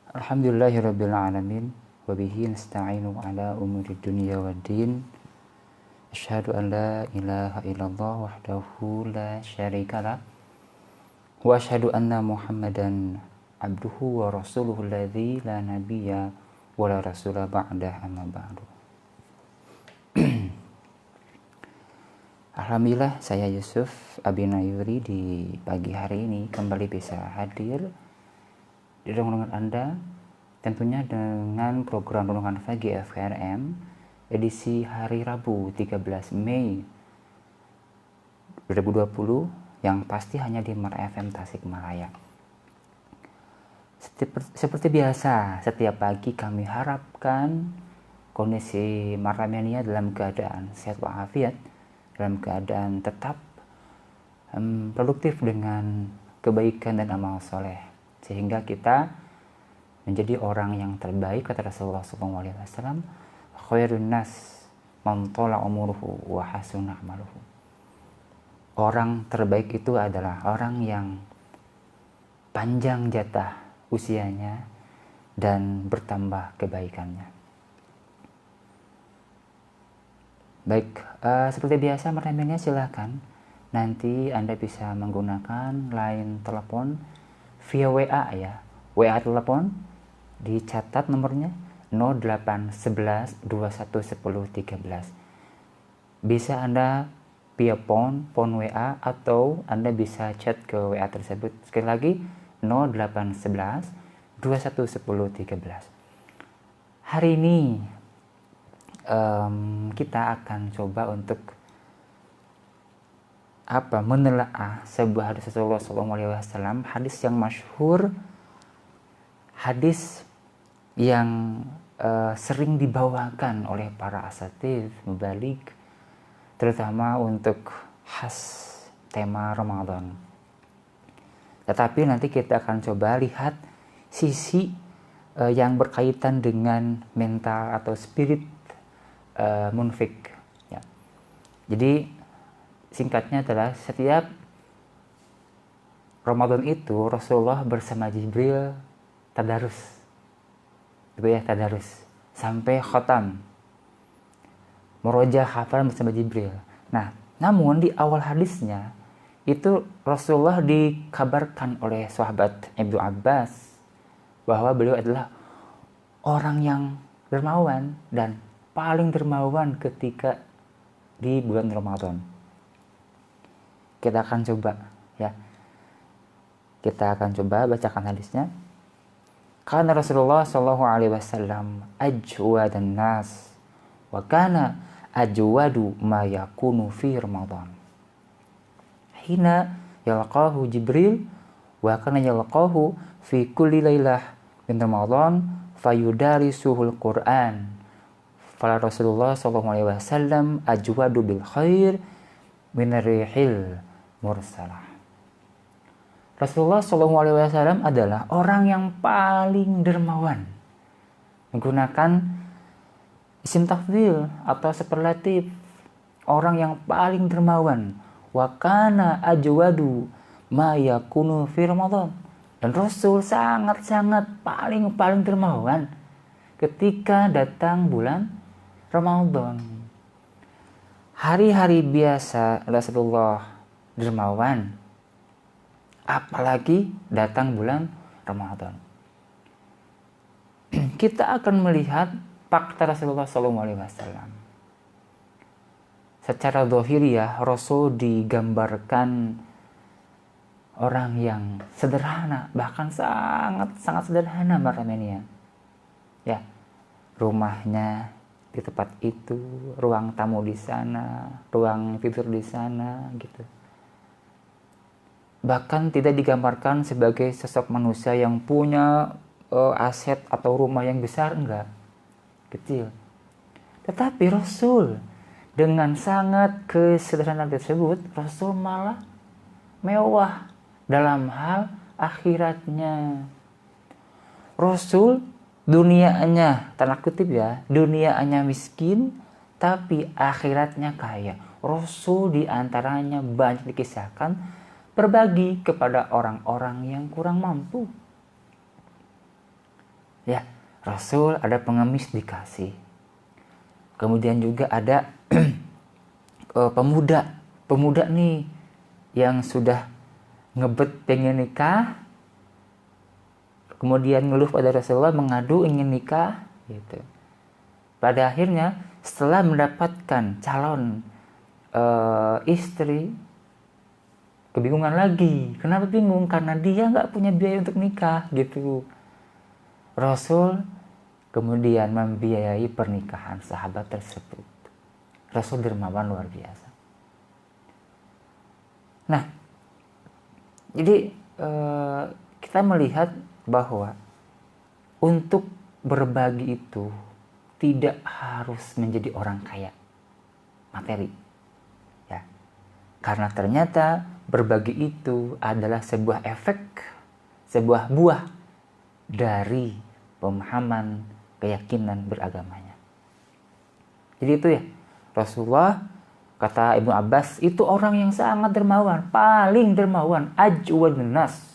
Alhamdulillahirabbil alamin wa bihi nasta'inu ala umuri dunya waddin. Asyhadu an la ilaha illallah wahdahu la syarikalah wa asyhadu anna Muhammadan abduhu wa rasuluhu alladzi la nabiyya wa la rasula ba'dah amma ba'du. Alhamdulillah, saya Yusuf Abinayuri di pagi hari ini kembali bisa hadir di ruangan Anda, tentunya dengan program Renungan Pagi FKRM edisi hari Rabu 13 Mei 2020 yang pasti hanya di Mar FM Tasikmalaya. Seperti biasa, setiap pagi kami harapkan kondisi Maramiania dalam keadaan sehat walafiat, dalam keadaan tetap produktif dengan kebaikan dan amal soleh, sehingga kita menjadi orang yang terbaik. Kata Rasulullah SAW, khairun nas man tala umuruhu wa hasuna amaluhu. Orang terbaik itu adalah orang yang panjang jatah usianya dan bertambah kebaikannya. Baik, seperti biasa meremehnya silakan. Nanti Anda bisa menggunakan line telepon via WA ya. WA telepon dicatat nomornya 0811 21 10 13. Bisa Anda via phone WA atau Anda bisa chat ke WA tersebut. Sekali lagi 0811 21 10 13. Hari ini kita akan coba untuk menelaah sebuah hadis Rasulullah SAW, hadis yang masyhur, hadis yang sering dibawakan oleh para asatidz mubalik, terutama untuk khas tema Ramadan. Tetapi nanti kita akan coba lihat sisi yang berkaitan dengan mental atau spirit munfik ya. Jadi singkatnya adalah setiap Ramadan itu Rasulullah bersama Jibril tadarus, tadarus sampai khatam, murojaah hafal bersama Jibril. Nah, namun di awal hadisnya itu Rasulullah dikabarkan oleh sahabat Ibnu Abbas bahwa beliau adalah orang yang dermawan dan paling dermawan ketika di bulan Ramadan. Kita akan coba ya. Kita akan coba bacakan hadisnya. Kana Rasulullah sallallahu alaihi wasallam ajwadan nas wa kana ajwadu ma yakunu fi Ramadan. Hina yalqahu Jibril wa kana yalqahu fi kulli lailah min Ramadan fayudarisuhul Qur'an. Fala Rasulullah sallallahu alaihi wasallam ajwadu bil khair min rihil mursalah. Rasulullah sallallahu alaihi wasallam adalah orang yang paling dermawan. Menggunakan isim tafdhil atau superlatif, orang yang paling dermawan. Wa kana ajwadu ma yakunu fi Ramadan. Dan Rasul sangat-sangat paling dermawan ketika datang bulan Ramadan. Hari-hari biasa Rasulullah dermawan, apalagi datang bulan Ramadan. Kita akan melihat fakta Rasulullah SAW. Secara zahiriyah, Rasul digambarkan orang yang sederhana, bahkan sangat sederhana maramennya. Ya, rumahnya di tempat itu, ruang tamu di sana, ruang tidur di sana gitu. Bahkan tidak digambarkan sebagai sosok manusia yang punya aset atau rumah yang besar, enggak, kecil. Tetapi Rasul dengan sangat kesederhanaan tersebut, Rasul malah mewah dalam hal akhiratnya. Rasul dunianya, tanda kutip ya, dunianya miskin tapi akhiratnya kaya. Rasul diantaranya banyak dikisahkan berbagi kepada orang-orang yang kurang mampu. Ya, Rasul ada pengemis dikasih. Kemudian juga ada pemuda nih yang sudah ngebet pengen nikah, kemudian ngeluh pada Rasulullah, mengadu ingin nikah gitu. Pada akhirnya setelah mendapatkan calon istri, kebingungan lagi. Kenapa bingung? Karena dia nggak punya biaya untuk nikah gitu. Rasul kemudian membiayai pernikahan sahabat tersebut. Rasul dermawan luar biasa. Nah, jadi kita melihat bahwa untuk berbagi itu tidak harus menjadi orang kaya materi, ya. Karena ternyata berbagi itu adalah sebuah efek, sebuah buah dari pemahaman keyakinan beragamanya. Jadi itu ya, Rasulullah, kata Ibnu Abbas, itu orang yang sangat dermawan, paling dermawan, ajwadun nas.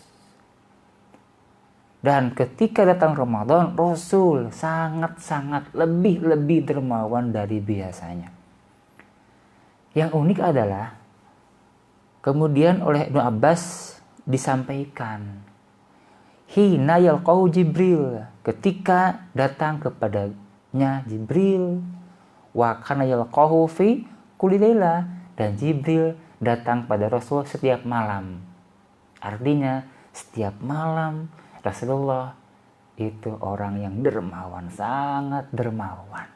Dan ketika datang Ramadan, Rasul sangat-sangat lebih dermawan dari biasanya. Yang unik adalah kemudian oleh Ibnu Abbas disampaikan, hina yalqahu Jibril, ketika datang kepadanya Jibril, wa kana yalqahu fi kulli laila, dan Jibril datang pada Rasul setiap malam. Artinya setiap malam Rasulullah itu orang yang dermawan, sangat dermawan.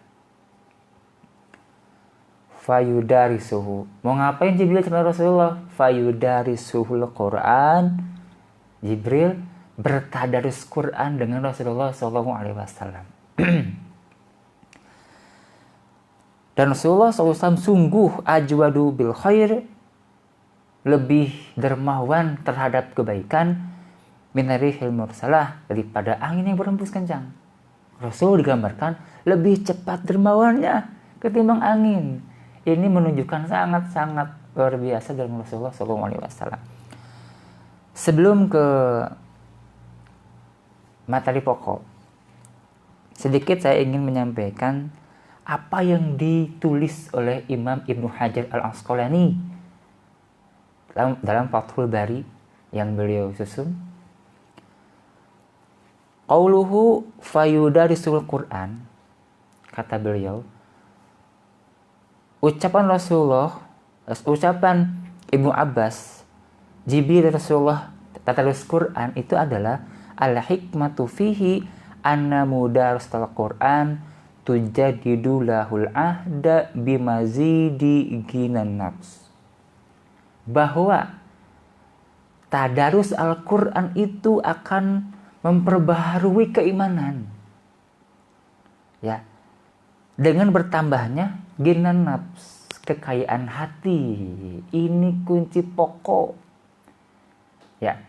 Fayudarisuhu, mau ngapain Jibril sama Rasulullah? Fayudarisuhul Quran, Jibril bertadarus Quran dengan Rasulullah SAW. Dan Rasulullah SAW sungguh ajwadu bil khair, lebih dermawan terhadap kebaikan, minarihil mursalah, daripada angin yang berhembus kencang. Rasul digambarkan lebih cepat dermawannya ketimbang angin. Ini menunjukkan sangat-sangat luar biasa dalam Rasulullah SAW. Sebelum ke materi pokok, sedikit saya ingin menyampaikan apa yang ditulis oleh Imam Ibnu Hajar Al-Asqalani dalam Fathul Bari yang beliau susun. Qauluhu fayudarisul Quran, kata beliau, ucapan Ibnu Abbas, Jibril Rasulullah tadarus Quran itu adalah al-hikmatu fihi anna mudarasal Quran tujadidu lahul ahda bimazidi ginan nafs. Bahwa tadarus Al-Quran itu akan memperbaharui keimanan, ya, dengan bertambahnya ginan nafs, kekayaan hati. Ini kunci pokok, ya.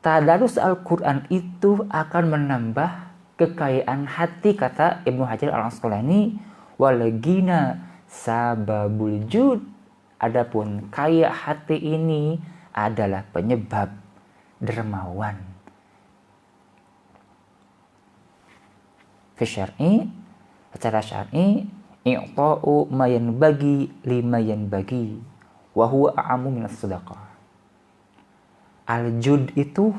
Tadarus Al-Quran itu akan menambah kekayaan hati, kata Ibnu Hajar Al-Asqalani, walagina sababul jud, adapun kaya hati ini adalah penyebab dermawan. Fisyar'i, secara syar'i, i'ta'u mayan bagi limayan bagi wa huwa a'amu minas sedekah. Al-jud itu,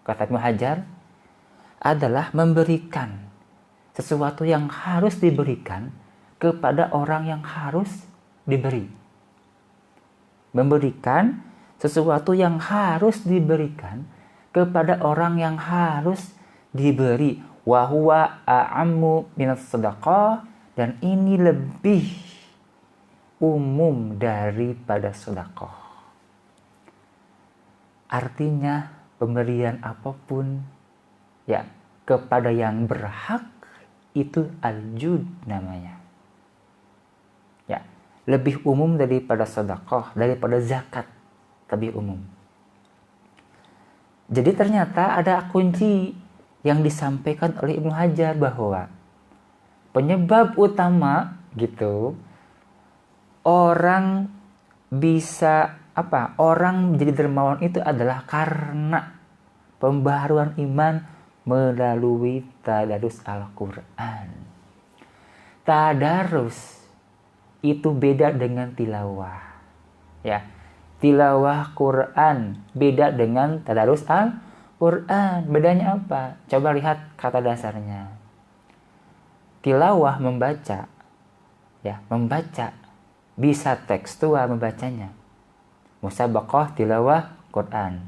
kata Ibnu Hajar, adalah memberikan sesuatu yang harus diberikan kepada orang yang harus diberi. Memberikan sesuatu yang harus diberikan kepada orang yang harus diberi. Wa huwa a'ammu minas sedekah, dan ini lebih umum daripada sedekah. Artinya pemberian apapun, ya, kepada yang berhak itu al-jud namanya. Ya, lebih umum daripada sedekah, daripada zakat, lebih umum. Jadi ternyata ada kunci yang disampaikan oleh Ibnu Hajar, bahwa penyebab utama gitu orang bisa orang menjadi dermawan itu adalah karena pembaharuan iman melalui tadarus Al-Quran. Tadarus itu beda dengan tilawah. Ya, tilawah Quran beda dengan tadarus Al-Quran. Bedanya apa? Coba lihat kata dasarnya. Tilawah membaca, ya, membaca bisa tekstual membacanya. Musabaqah tilawah Quran,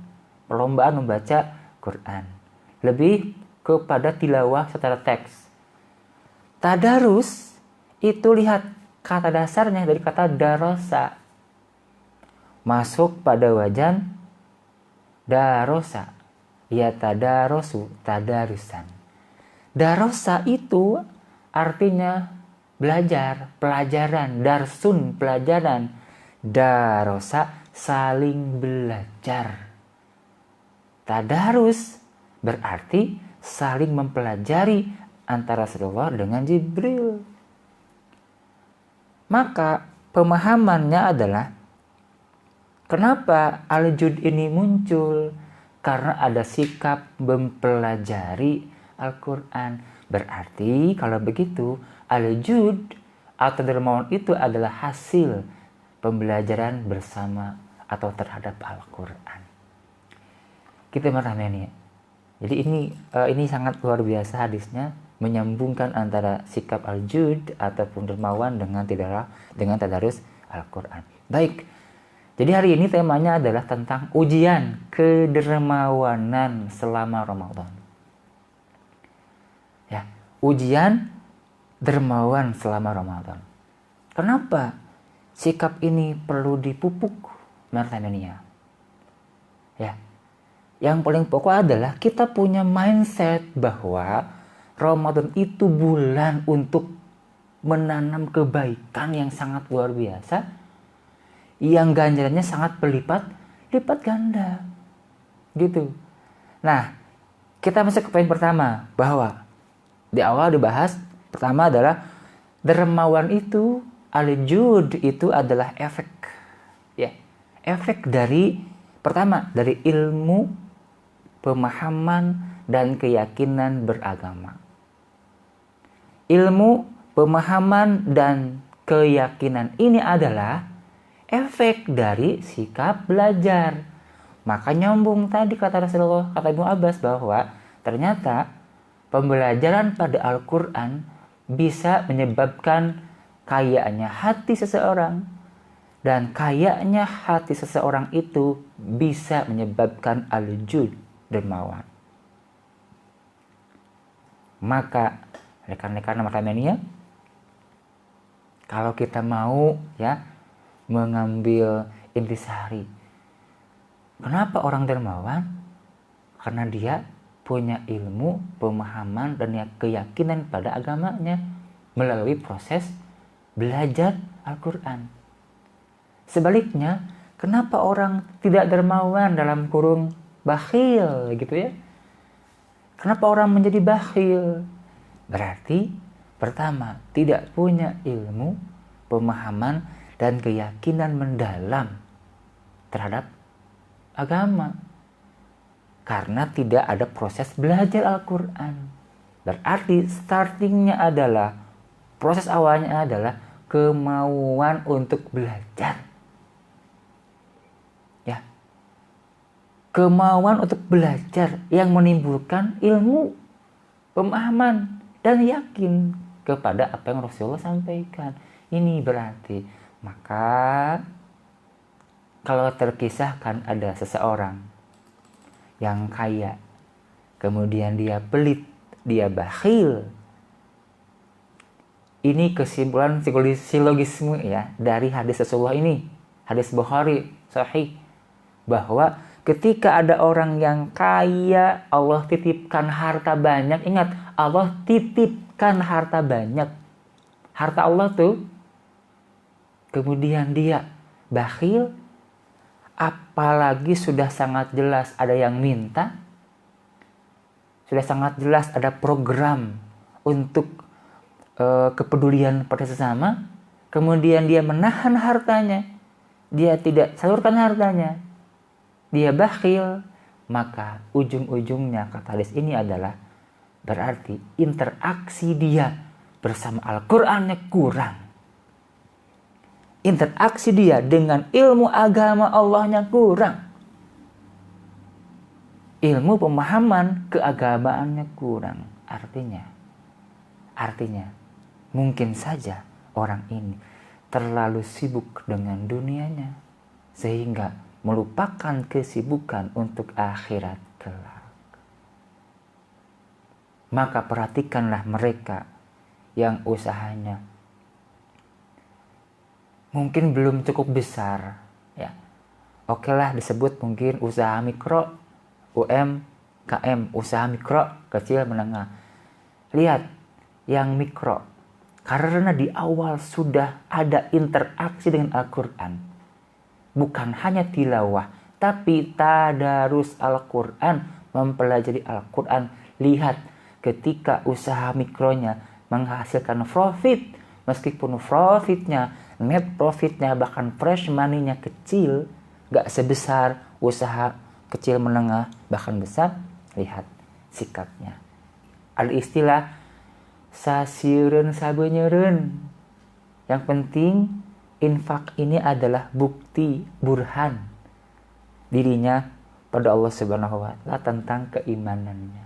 perlombaan membaca Quran. Lebih kepada tilawah secara teks. Tadarus itu lihat kata dasarnya dari kata darosa. Masuk pada wajan darosa. Ya tadarosu, tadarusan. Darosa itu artinya belajar, pelajaran. Darsun, pelajaran. Darosa, saling belajar. Tadarus berarti saling mempelajari antara Rasulullah dengan Jibril. Maka pemahamannya adalah kenapa Al-Jud ini muncul? Karena ada sikap mempelajari Al-Quran. Berarti kalau begitu Al-Jud atau dermawan itu adalah hasil pembelajaran bersama atau terhadap Al-Quran. Kita memahami ya. Jadi ini sangat luar biasa hadisnya, menyambungkan antara sikap Al-Jud ataupun dermawan dengan tadarus Al-Quran. Baik. Jadi hari ini temanya adalah tentang ujian kedermawanan selama Ramadan. Ya, ujian dermawan selama Ramadan. Kenapa sikap ini perlu dipupuk, Martamania? Ya. Yang paling pokok adalah kita punya mindset bahwa Ramadan itu bulan untuk menanam kebaikan yang sangat luar biasa, yang ganjarannya sangat berlipat ganda. Gitu. Nah, kita masuk ke poin pertama, bahwa di awal dibahas, pertama adalah dermawan itu, Al-Jud itu adalah efek. Ya, efek dari pertama, dari ilmu, pemahaman, dan keyakinan beragama. Ilmu, pemahaman, dan keyakinan ini adalah efek dari sikap belajar. Maka nyambung tadi kata Rasulullah, kata Ibnu Abbas, bahwa ternyata pembelajaran pada Al-Quran bisa menyebabkan kayanya hati seseorang. Dan kayanya hati seseorang itu bisa menyebabkan Al-Jud, dermawan. Maka rekan-rekan Martamania, kalau kita mau ya mengambil intisari, kenapa orang dermawan? Karena dia punya ilmu, pemahaman, dan keyakinan pada agamanya melalui proses belajar Al-Quran. Sebaliknya, kenapa orang tidak dermawan, dalam kurung bakhil gitu ya? Kenapa orang menjadi bakhil? Berarti pertama, tidak punya ilmu, pemahaman, dan keyakinan mendalam terhadap agama. Karena tidak ada proses belajar Al-Quran. Berarti startingnya adalah, proses awalnya adalah kemauan untuk belajar. Kemauan untuk belajar yang menimbulkan ilmu, pemahaman, dan yakin kepada apa yang Rasulullah sampaikan. Ini berarti, maka kalau terkisahkan ada seseorang yang kaya, kemudian dia pelit, dia bakhil, ini kesimpulan silogisme ya dari hadis Rasulullah ini, hadis Bukhari sahih, bahwa ketika ada orang yang kaya, Allah titipkan harta banyak. Ingat, Allah titipkan harta banyak. Harta Allah tuh. Kemudian dia bakhil. Apalagi sudah sangat jelas ada yang minta. Sudah sangat jelas ada program untuk kepedulian pada sesama. Kemudian dia menahan hartanya. Dia tidak salurkan hartanya. Dia bakhil, maka ujung-ujungnya kata hadis ini adalah berarti interaksi dia bersama Al-Qur'annya kurang. Interaksi dia dengan ilmu agama Allahnya kurang. Ilmu pemahaman keagamaannya kurang. Artinya mungkin saja orang ini terlalu sibuk dengan dunianya sehingga melupakan kesibukan untuk akhirat kelak. Maka perhatikanlah mereka yang usahanya mungkin belum cukup besar, ya. Oke lah disebut mungkin usaha mikro, UMKM, usaha mikro, kecil menengah. Lihat yang mikro, karena di awal sudah ada interaksi dengan Al-Quran. Bukan hanya tilawah, tapi tadarus Al-Quran, mempelajari Al-Quran. Lihat ketika usaha mikronya menghasilkan profit, meskipun profitnya, net profitnya, bahkan fresh money-nya kecil, gak sebesar usaha kecil menengah, bahkan besar. Lihat sikapnya. Ada istilah sasireun sabeunyereun. Yang penting infak ini adalah bukti burhan dirinya pada Allah Subhanahu wa taala tentang keimanannya.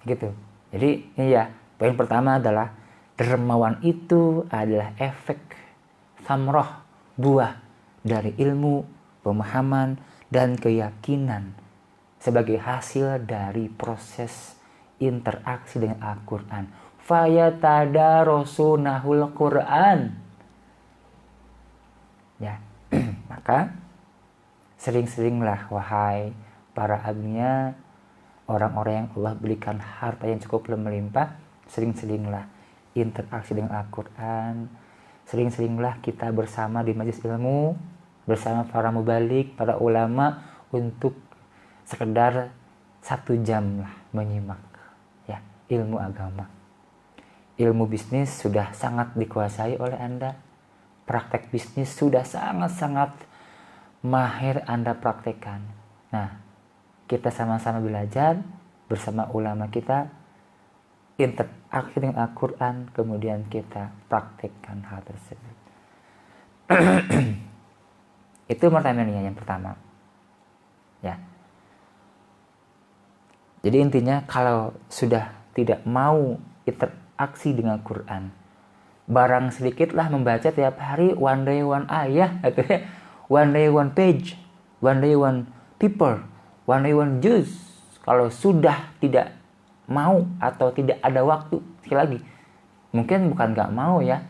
Gitu. Jadi ini ya, poin pertama adalah dermawan itu adalah efek samroh, buah dari ilmu, pemahaman, dan keyakinan sebagai hasil dari proses interaksi dengan Al-Quran. Fayatadarsunahul Quran. Ya, maka sering-seringlah wahai para abdinya, orang-orang yang Allah berikan harta yang cukup melimpah, sering-seringlah interaksi dengan Al-Quran, sering-seringlah kita bersama di majelis ilmu, bersama para mubalik, para ulama, untuk sekedar 1 jam lah menyimak ya ilmu agama. Ilmu bisnis sudah sangat dikuasai oleh Anda, praktek bisnis sudah sangat-sangat mahir Anda praktekkan. Nah, kita sama-sama belajar bersama ulama kita, interaksi dengan Al-Quran, kemudian kita praktekkan hal tersebut. Itu pertanyaannya yang pertama. Ya. Jadi intinya kalau sudah tidak mau interaksi dengan Quran, barang sedikitlah membaca tiap hari one day one ayah, one day one page, one day one people, one day one juice. Kalau sudah tidak mau atau tidak ada waktu, sekali lagi, mungkin bukan gak mau ya,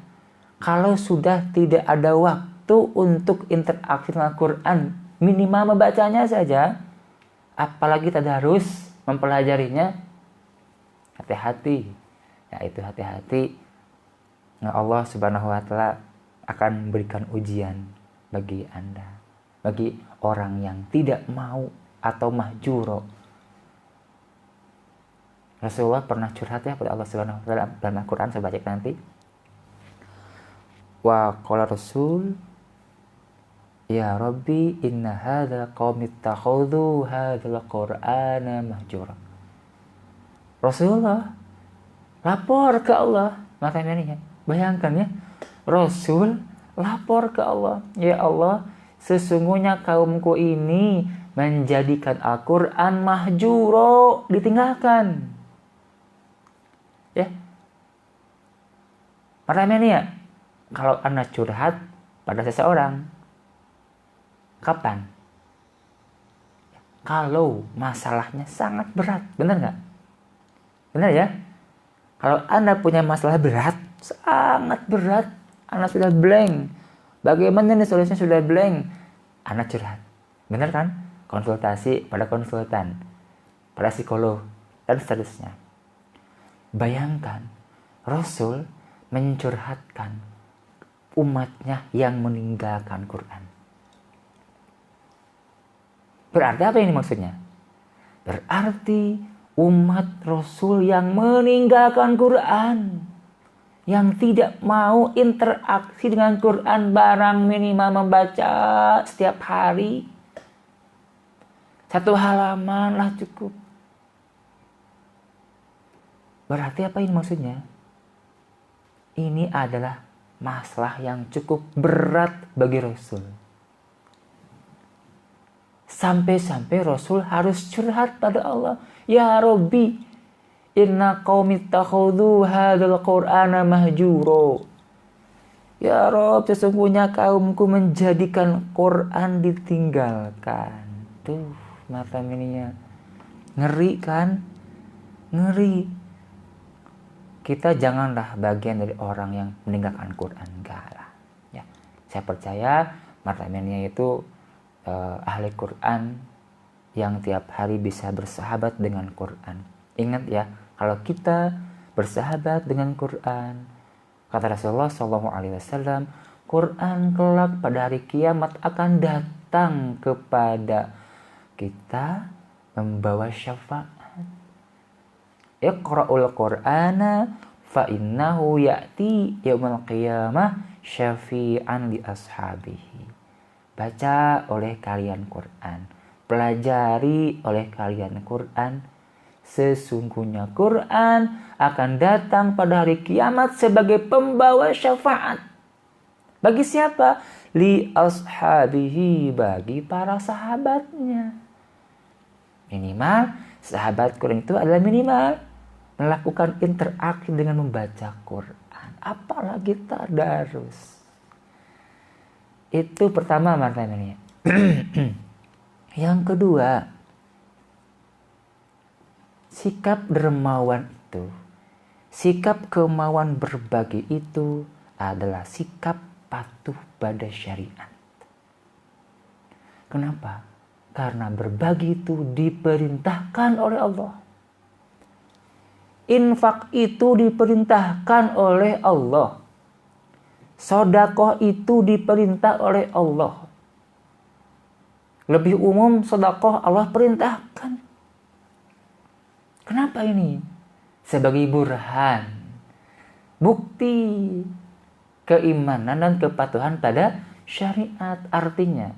kalau sudah tidak ada waktu untuk interaksi dengan Quran, minimal membacanya saja, apalagi tadarus mempelajarinya, hati-hati. Ya itu hati-hati, nah, Allah Subhanahu wa taala akan memberikan ujian bagi Anda, bagi orang yang tidak mau atau mahjuro. Rasulullah pernah curhat ya pada Allah Subhanahu wa taala dalam Al-Qur'an, saya baca nanti. Wa qala Rasul, ya Rabbi inna hadza qaumi ittakhadhu hadzal Qur'ana mahjura. Rasulullah lapor ke Allah, makanya ini bayangkan ya, Rasul lapor ke Allah, ya Allah, sesungguhnya kaumku ini menjadikan Al-Qur'an mahjuro, ditinggalkan. Ya, makanya ini ya, kalau Anda curhat pada seseorang, kapan? Kalau masalahnya sangat berat, benar nggak? Benar ya? Kalau Anda punya masalah berat, sangat berat, Anda sudah blank. Bagaimana nih solusinya sudah blank? Anda curhat, benar kan? Konsultasi pada konsultan, pada psikolog, dan seterusnya. Bayangkan, Rasul mencurhatkan umatnya yang meninggalkan Quran. Berarti apa ini maksudnya? Berarti umat Rasul yang meninggalkan Quran, yang tidak mau interaksi dengan Quran, barang minimal membaca setiap hari 1 halaman lah cukup. Berarti apa ini maksudnya? Ini adalah masalah yang cukup berat bagi Rasul. Sampai-sampai Rasul harus curhat pada Allah. Ya Rabbi, inna qaumi ittakhadhu hadzal Qur'ana mahjuro. Ya Rabb, sesungguhnya kaumku menjadikan Quran ditinggalkan. Tuh, mata ininya. Ngeri kan? Ngeri. Kita janganlah bagian dari orang yang meninggalkan Quran. Enggak lah. Ya, saya percaya Martamania itu ahli Quran yang tiap hari bisa bersahabat dengan Quran. Ingat ya, kalau kita bersahabat dengan Quran, kata Rasulullah SAW, Quran kelak pada hari kiamat akan datang kepada kita membawa syafaat. Iqra'ul Qur'ana fa innahu ya'ti yaumal qiyamah syafi'an li ashabihi. Baca oleh kalian Quran, pelajari oleh kalian Quran. Sesungguhnya Quran akan datang pada hari kiamat sebagai pembawa syafaat. Bagi siapa? Li ashabihi, bagi para sahabatnya. Minimal sahabat Quran itu adalah minimal melakukan interaksi dengan membaca Quran, apalagi tadarus. Itu pertama martabanya. Yang kedua, sikap dermawan itu, sikap kemauan berbagi itu adalah sikap patuh pada syariat. Kenapa? Karena berbagi itu diperintahkan oleh Allah. Infak itu diperintahkan oleh Allah. Sedekah itu diperintah oleh Allah. Lebih umum sedekah Allah perintahkan. Kenapa ini? Sebagai burhan, bukti keimanan dan kepatuhan pada syariat. Artinya,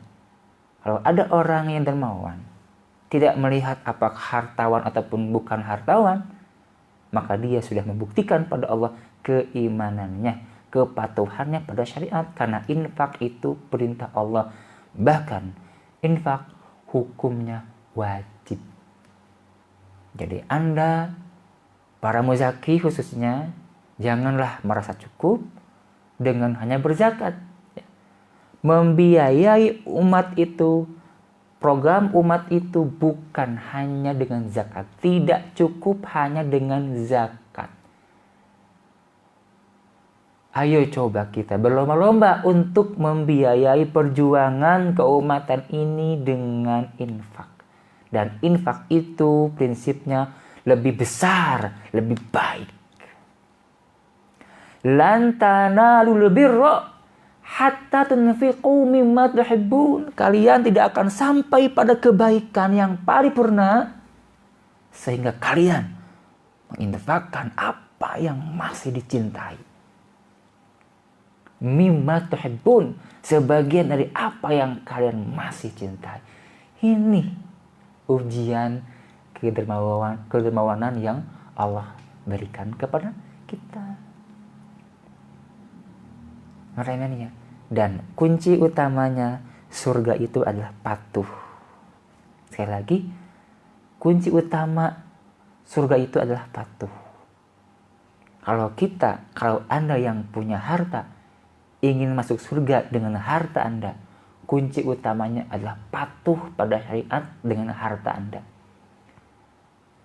kalau ada orang yang dermawan, tidak melihat apakah hartawan ataupun bukan hartawan, maka dia sudah membuktikan pada Allah keimanannya, kepatuhannya pada syariat. Karena infak itu perintah Allah. Bahkan infak hukumnya wajib. Jadi Anda, para muzaki khususnya, janganlah merasa cukup dengan hanya berzakat. Membiayai umat itu, program umat itu bukan hanya dengan zakat. Tidak cukup hanya dengan zakat. Ayo coba kita berlomba-lomba untuk membiayai perjuangan keumatan ini dengan infak. Dan infak itu prinsipnya lebih besar, lebih baik. Lan tanalul birra hatta tunfiqu mimma tuhibbun. Kalian tidak akan sampai pada kebaikan yang paripurna sehingga kalian menginfakkan apa yang masih dicintai. Mimma tuhibbun, sebagian dari apa yang kalian masih cintai. Ini ujian kedermawanan yang Allah berikan kepada kita. Makanya, dan kunci utamanya surga itu adalah patuh. Sekali lagi, kunci utama surga itu adalah patuh. Kalau Anda yang punya harta ingin masuk surga dengan harta Anda, kunci utamanya adalah patuh pada syariat dengan harta Anda.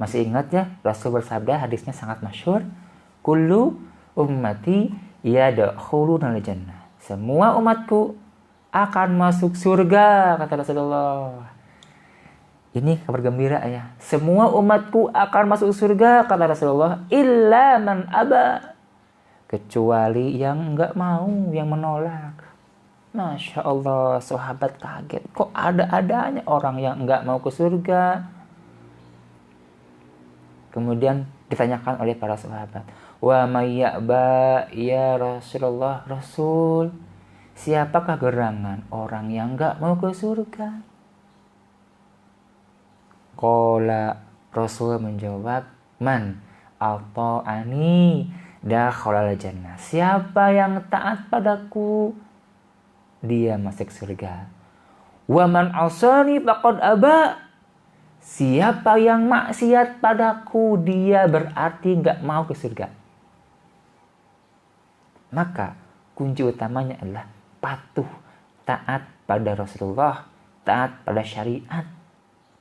Masih ingat ya, Rasul bersabda, hadisnya sangat masyhur, kullu ummati yadkhulunal jannah. Semua umatku akan masuk surga, kata Rasulullah. Ini kabar gembira ya. Semua umatku akan masuk surga, kata Rasulullah, illa man aba, kecuali yang enggak mau, yang menolak. Masya Allah, sahabat kaget. Kok ada-adanya orang yang enggak mau ke surga? Kemudian ditanyakan oleh para sahabat, wa may ya'ba ya Rasulullah, Rasul, siapakah gerangan orang yang enggak mau ke surga? Qala, Rasul menjawab, man ata'ani dakhalal jannah. Siapa yang taat padaku, dia masuk surga. Wa man asani faqad aba. Siapa yang maksiat padaku, dia berarti gak mau ke surga. Maka kunci utamanya adalah patuh, taat pada Rasulullah, taat pada syariat.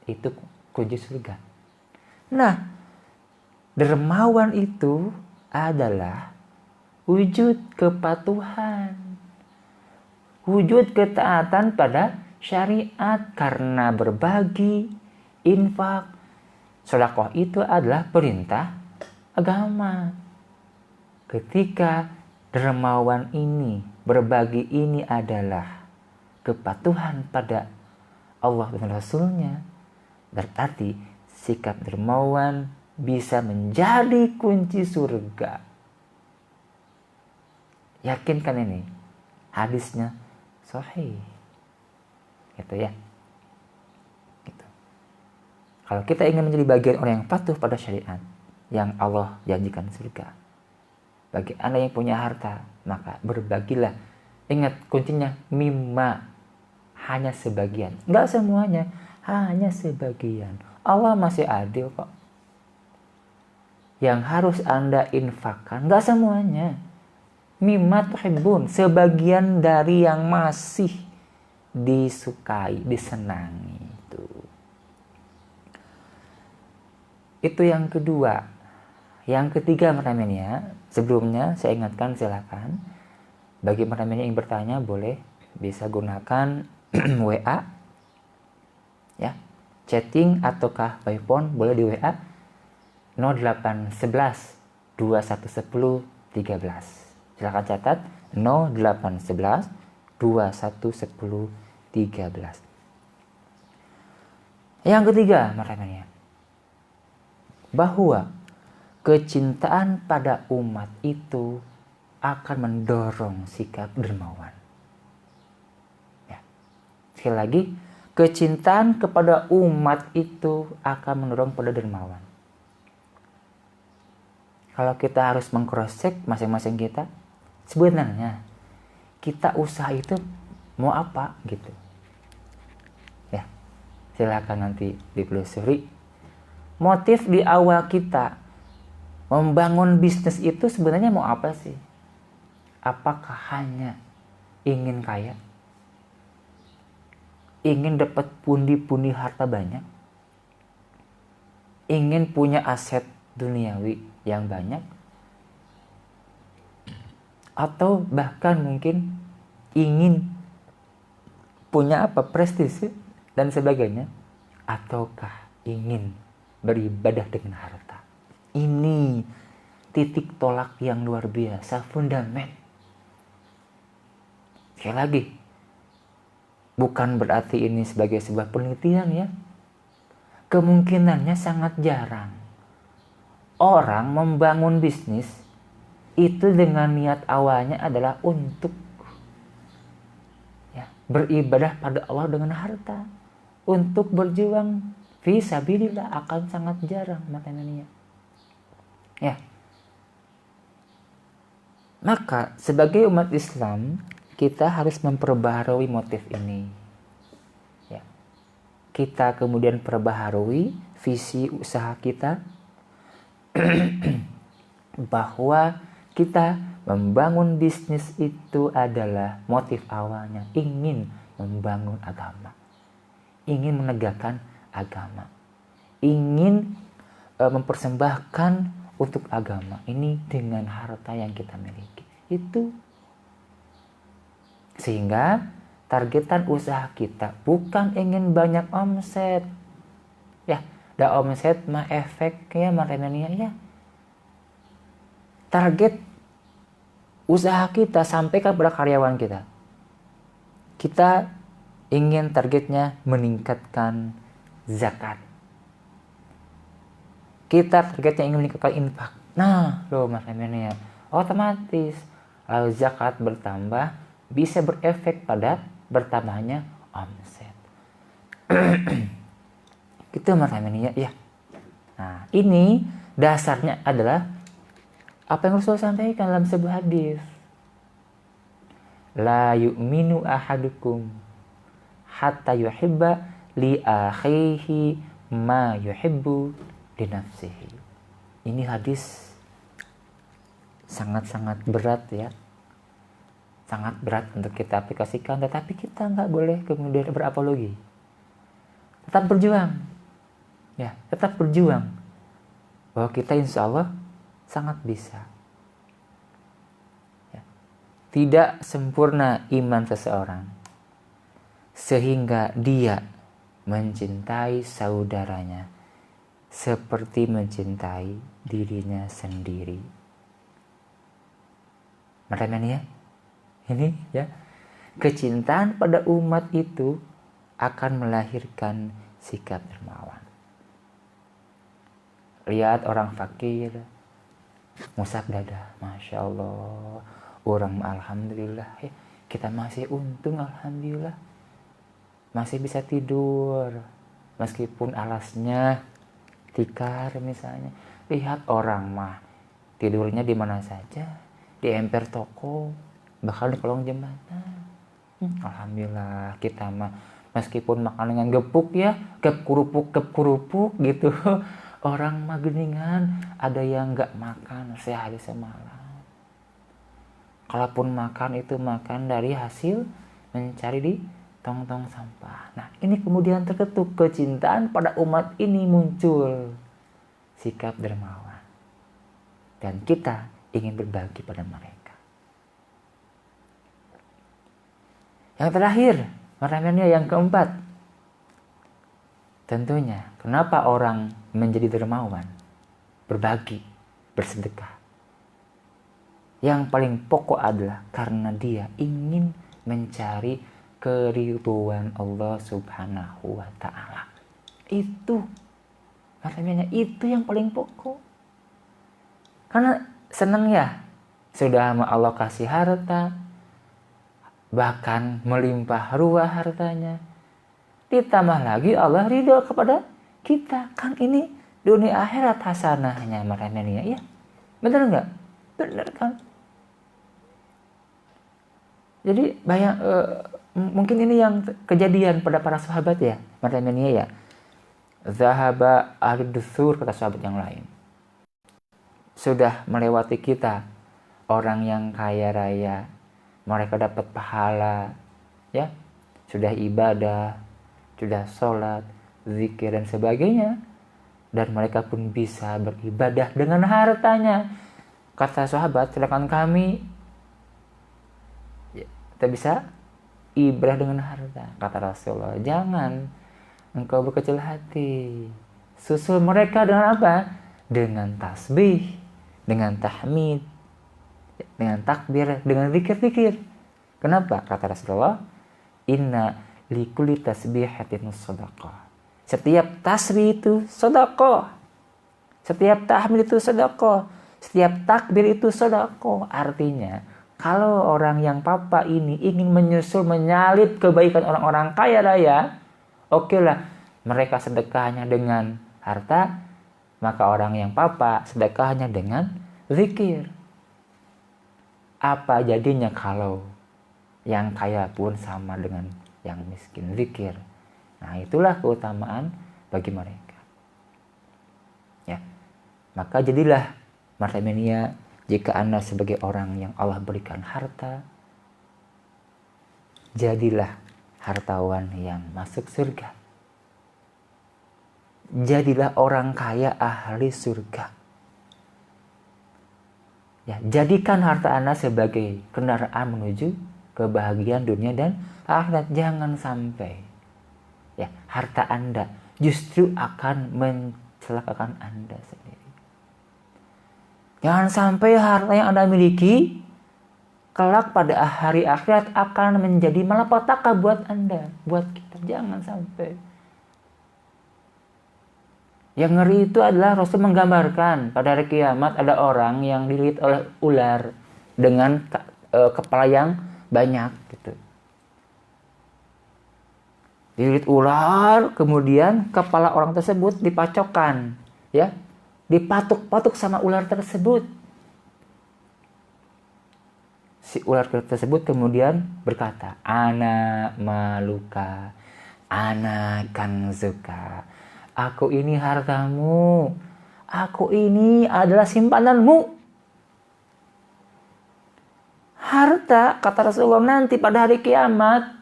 Itu kunci surga. Nah, dermawan itu adalah wujud kepatuhan, wujud ketaatan pada syariat, karena berbagi, infak, sedekah itu adalah perintah agama. Ketika dermawan ini, berbagi ini adalah kepatuhan pada Allah dan Rasulnya, berarti sikap dermawan bisa menjadi kunci surga. Yakinkan ini, hadisnya sahih, gitu ya. Gitu. Kalau kita ingin menjadi bagian orang yang patuh pada syariat, yang Allah janjikan surga, bagi Anda yang punya harta, maka berbagilah. Ingat kuncinya mimma, hanya sebagian, enggak semuanya, hanya sebagian. Allah masih adil kok. Yang harus Anda infakkan enggak semuanya. Mimma tuhibbun, sebagian dari yang masih disukai, disenangi. Itu yang kedua. Yang ketiga, meramennya, sebelumnya saya ingatkan, silakan bagi meramennya yang bertanya boleh bisa gunakan WA, ya, chatting ataukah by phone boleh di WA 0811 2110 13. Silakan catat 0811 2110 13. Yang ketiga, meramennya, bahwa kecintaan pada umat itu akan mendorong sikap dermawan. Ya. Sekali lagi, kecintaan kepada umat itu akan mendorong pada dermawan. Kalau kita harus meng-cross-check masing-masing kita, sebenarnya kita usaha itu mau apa gitu. Ya, silakan nanti ditelusuri. Motif di awal kita membangun bisnis itu sebenarnya mau apa sih? Apakah hanya ingin kaya? Ingin dapat pundi-pundi harta banyak? Ingin punya aset duniawi yang banyak? Atau bahkan mungkin ingin punya prestise dan sebagainya? Ataukah ingin beribadah dengan harta? Ini titik tolak yang luar biasa, fundament. Sekali lagi, bukan berarti ini sebagai sebuah penelitian ya. Kemungkinannya sangat jarang orang membangun bisnis itu dengan niat awalnya adalah untuk ya, beribadah pada Allah dengan harta. Untuk berjuang fi sabilillah akan sangat jarang materinya. Ya. Maka sebagai umat Islam kita harus memperbaharui motif ini. Ya. Kita kemudian perbaharui visi usaha kita bahwa kita membangun bisnis itu adalah motif awalnya ingin membangun agama, ingin menegakkan agama, ingin mempersembahkan untuk agama ini dengan harta yang kita miliki. Itu sehingga targetan usaha kita bukan ingin banyak omset. Ya, da omset mah efeknya maremenia ya. Target usaha kita sampaikan kepada karyawan kita. Kita ingin targetnya meningkatkan zakat. Kita targetnya ingin meningkatkan infak. Nah, loh Mas Emenia, otomatis lalu zakat bertambah bisa berefek pada bertambahnya omset. Itu Mas Emenia ya. Nah, ini dasarnya adalah apa yang Rasul sampaikan dalam sebuah hadis. La yu'minu ahadukum hatta yuhibba li akhihi ma yuhibbu li nafsihi. Ini hadis sangat-sangat berat ya. Sangat berat untuk kita aplikasikan, tetapi kita nggak boleh kemudian berapologi. Tetap berjuang. Ya, tetap berjuang. Bahwa kita insya Allah sangat bisa. Ya. Tidak sempurna iman seseorang sehingga dia mencintai saudaranya seperti mencintai dirinya sendiri. Makanya ya, ini ya, kecintaan pada umat itu akan melahirkan sikap dermawan. Lihat orang fakir, ngusap dada, Masya Allah, orang alhamdulillah ya, kita masih untung alhamdulillah, masih bisa tidur meskipun alasnya tikar misalnya. Lihat orang mah tidurnya di mana saja, di emper toko, bahkan di kolong jembatan. Alhamdulillah kita mah meskipun makan dengan gepuk ya, gep kerupuk gitu. Orang mah geningan, ada yang nggak makan sehari semalam. Kalaupun makan itu makan dari hasil mencari di tong-tong sampah. Nah, ini kemudian terketuk kecintaan pada umat ini muncul sikap dermawan. Dan kita ingin berbagi pada mereka. Yang terakhir, maknanya yang keempat. Tentunya, kenapa orang menjadi dermawan? Berbagi, bersedekah. Yang paling pokok adalah karena dia ingin mencari keridhaan Allah Subhanahu wa ta'ala. Itu maknanya, itu yang paling pokok. Karena senang ya, sudah sama Allah kasih harta, bahkan melimpah ruah hartanya. Ditambah lagi Allah ridho kepada kita. Kan ini dunia akhirat hasanahnya maknanya ya. Benar enggak? Benar kan? Jadi banyak mungkin ini yang kejadian pada para sahabat ya, maknanya ya. Zahaba ahli-dusur, kata sahabat yang lain. Sudah melewati kita orang yang kaya raya, mereka dapat pahala ya, sudah ibadah, sudah sholat, zikir dan sebagainya, dan mereka pun bisa beribadah dengan hartanya. Kata sahabat, sedangkan kami kita bisa ibadah dengan harta. Kata Rasulullah, jangan engkau berkecil hati, susul mereka dengan apa? Dengan tasbih, dengan tahmid, dengan takbir, dengan zikir-zikir. Kenapa? Kata Rasulullah, inna likulli tasbihatin shadaqah. Setiap tasbih itu sedekah. Setiap tahmid itu sedekah. Setiap takbir itu sedekah. Artinya, kalau orang yang papa ini ingin menyusul, menyalip kebaikan orang-orang kaya raya, okelah, mereka sedekahnya dengan harta, maka orang yang papa sedekahnya dengan zikir. Apa jadinya kalau yang kaya pun sama dengan yang miskin, zikir? Nah, itulah keutamaan bagi mereka. Ya. Maka jadilah marhamenia, jika Anda sebagai orang yang Allah berikan harta, jadilah hartawan yang masuk surga. Jadilah orang kaya ahli surga. Ya, jadikan harta Anda sebagai kendaraan menuju kebahagiaan dunia dan akhirat. Jangan sampai ya harta Anda justru akan mencelakakan Anda sendiri. Jangan sampai harta yang Anda miliki kelak pada hari akhirat akan menjadi malapetaka buat Anda, buat kita. Jangan sampai. Yang ngeri itu adalah Rasul menggambarkan pada hari kiamat ada orang yang dililit oleh ular dengan kepala yang banyak gitu. Dililit ular, kemudian kepala orang tersebut dipacokkan, ya, dipatuk-patuk sama ular tersebut. Si ular tersebut kemudian berkata, ana maluka, ana kanzuka. Aku ini hartamu, aku ini adalah simpananmu. Harta, kata Rasulullah, nanti pada hari kiamat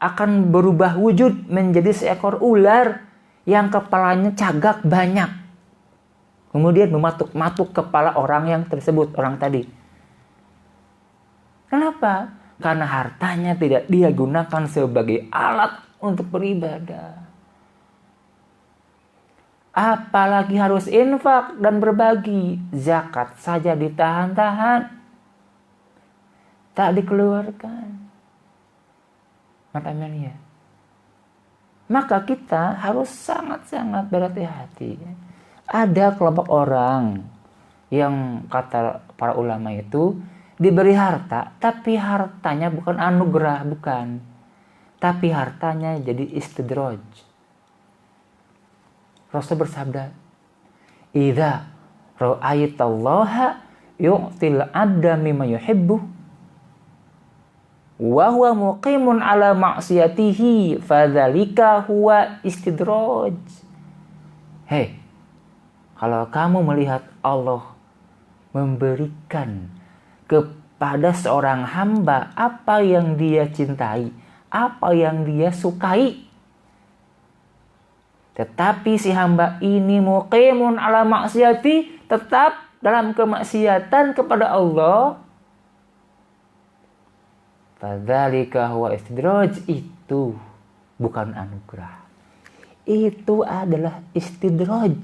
akan berubah wujud menjadi seekor ular yang kepalanya cagak banyak. Kemudian mematuk-matuk kepala orang yang tersebut, orang tadi. Kenapa? Karena hartanya tidak dia gunakan sebagai alat untuk beribadah. Apalagi harus infak dan berbagi. Zakat saja ditahan-tahan, tak dikeluarkan. Maka kita harus sangat-sangat berhati-hati. Ada kelompok orang yang kata para ulama itu diberi harta, tapi hartanya bukan anugerah, bukan. Tapi hartanya jadi istidraj. Rasul bersabda, "Idza ra'aitallaha yu'til 'abda mimma yuhibbu wa huwa muqimun 'ala ma'siyatihi fadzalika huwa istidraj." Hei, kalau kamu melihat Allah memberikan kepada seorang hamba apa yang dia cintai, apa yang dia sukai, tetapi si hamba ini muqimun ala maksiati, tetap dalam kemaksiatan kepada Allah, fadzalika huwa istidraj, itu bukan anugerah, itu adalah istidraj,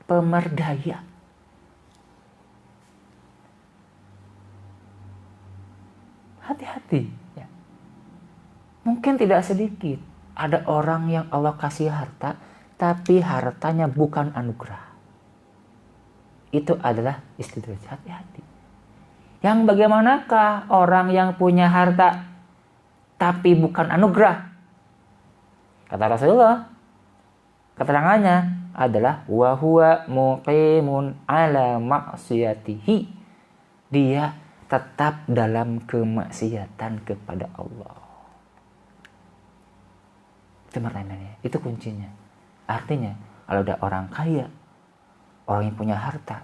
pemerdaya. Hati-hati ya. Mungkin tidak sedikit ada orang yang Allah kasih harta, tapi hartanya bukan anugerah. Itu adalah istidraj. Hati-hati. Yang bagaimanakah orang yang punya harta tapi bukan anugerah? Kata Rasulullah, keterangannya adalah wa huwa muqimun ala ma'siyatihi. Dia tetap dalam kemaksiatan kepada Allah. Teman-teman, itu kuncinya. Artinya, kalau ada orang kaya, orang yang punya harta,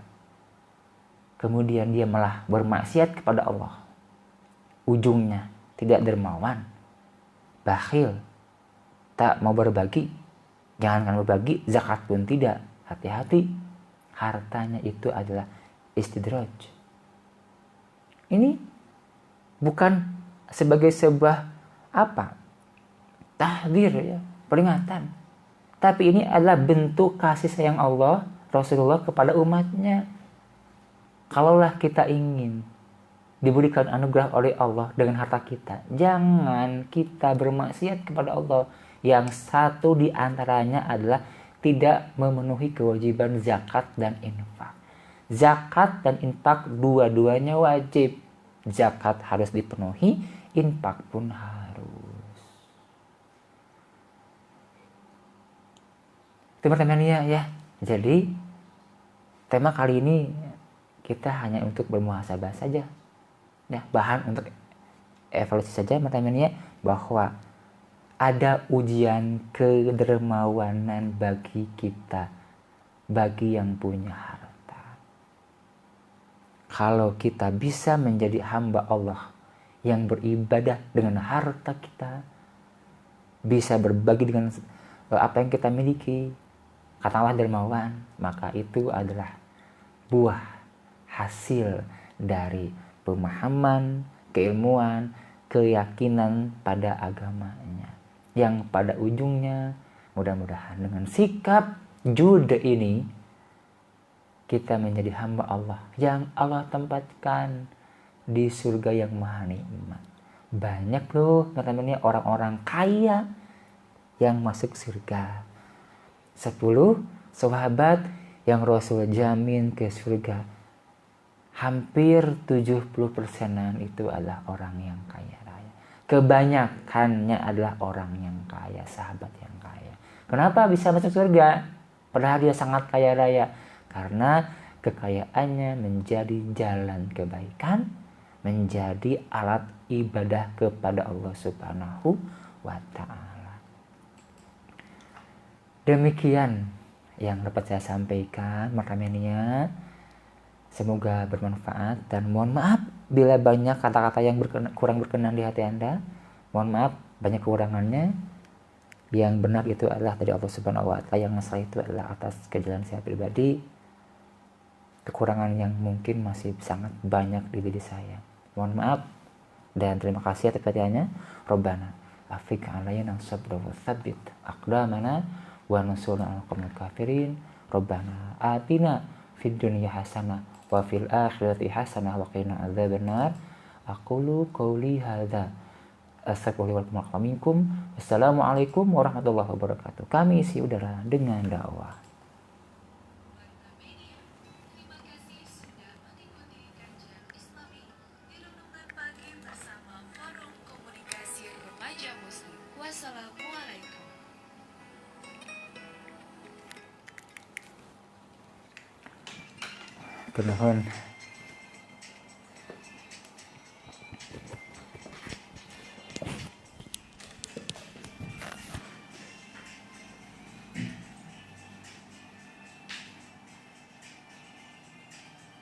kemudian dia malah bermaksiat kepada Allah, ujungnya tidak dermawan, bakhil, tak mau berbagi, jangankan berbagi, zakat pun tidak. Hati-hati, hartanya itu adalah istidraj. Ini bukan sebagai sebuah tahdzir ya, peringatan. Tapi ini adalah bentuk kasih sayang Allah, Rasulullah kepada umatnya. Kalaulah kita ingin diberikan anugerah oleh Allah dengan harta kita, jangan kita bermaksiat kepada Allah. Yang satu di antaranya adalah tidak memenuhi kewajiban zakat dan infak. Zakat dan infak dua-duanya wajib. Zakat harus dipenuhi, infak pun harus. Teman-teman ya. Jadi tema kali ini kita hanya untuk bermuhasabah saja. Ya, bahan untuk evaluasi saja teman-teman ya, bahwa ada ujian kedermawanan bagi kita, bagi yang punya harta. Kalau kita bisa menjadi hamba Allah yang beribadah dengan harta kita, bisa berbagi dengan apa yang kita miliki, katakanlah dermawan, maka itu adalah buah hasil dari pemahaman, keilmuan, keyakinan pada agamanya, yang pada ujungnya mudah-mudahan dengan sikap jude ini kita menjadi hamba Allah yang Allah tempatkan di surga yang maha nikmat. Banyak loh teman-teman orang-orang kaya yang masuk surga. 10 sahabat yang Rasul jamin ke surga, hampir 70%-an itu adalah orang yang kaya raya. Kebanyakannya adalah orang yang kaya, sahabat yang kaya. Kenapa bisa masuk surga? padahal dia sangat kaya raya, karena kekayaannya menjadi jalan kebaikan, menjadi alat ibadah kepada Allah Subhanahu wa Ta'ala. Demikian yang dapat saya sampaikan, Markamania. Semoga bermanfaat, dan mohon maaf bila banyak kata-kata yang kurang berkenan di hati Anda. Mohon maaf, banyak kekurangannya. Yang benar itu adalah dari Allah Subhanahu wa Ta'ala, yang salah itu adalah atas kejalan saya pribadi. Kekurangan yang mungkin masih sangat banyak di diri saya. Mohon maaf dan terima kasih atas perhatiannya. Robbana afik alayna sabra wa tsabbit aqdamana wa nsurna al-qawmil kafirin. Robbana atina fid dunya hasanah wa fil akhirati hasanah wa qina adzabannar. Aqulu qouli hadza astagfirullahaladzim wa minkum. Wassalamualaikum warahmatullahi wabarakatuh. Kami isi udara dengan dakwah. Wassalamualaikum. Kenuhun.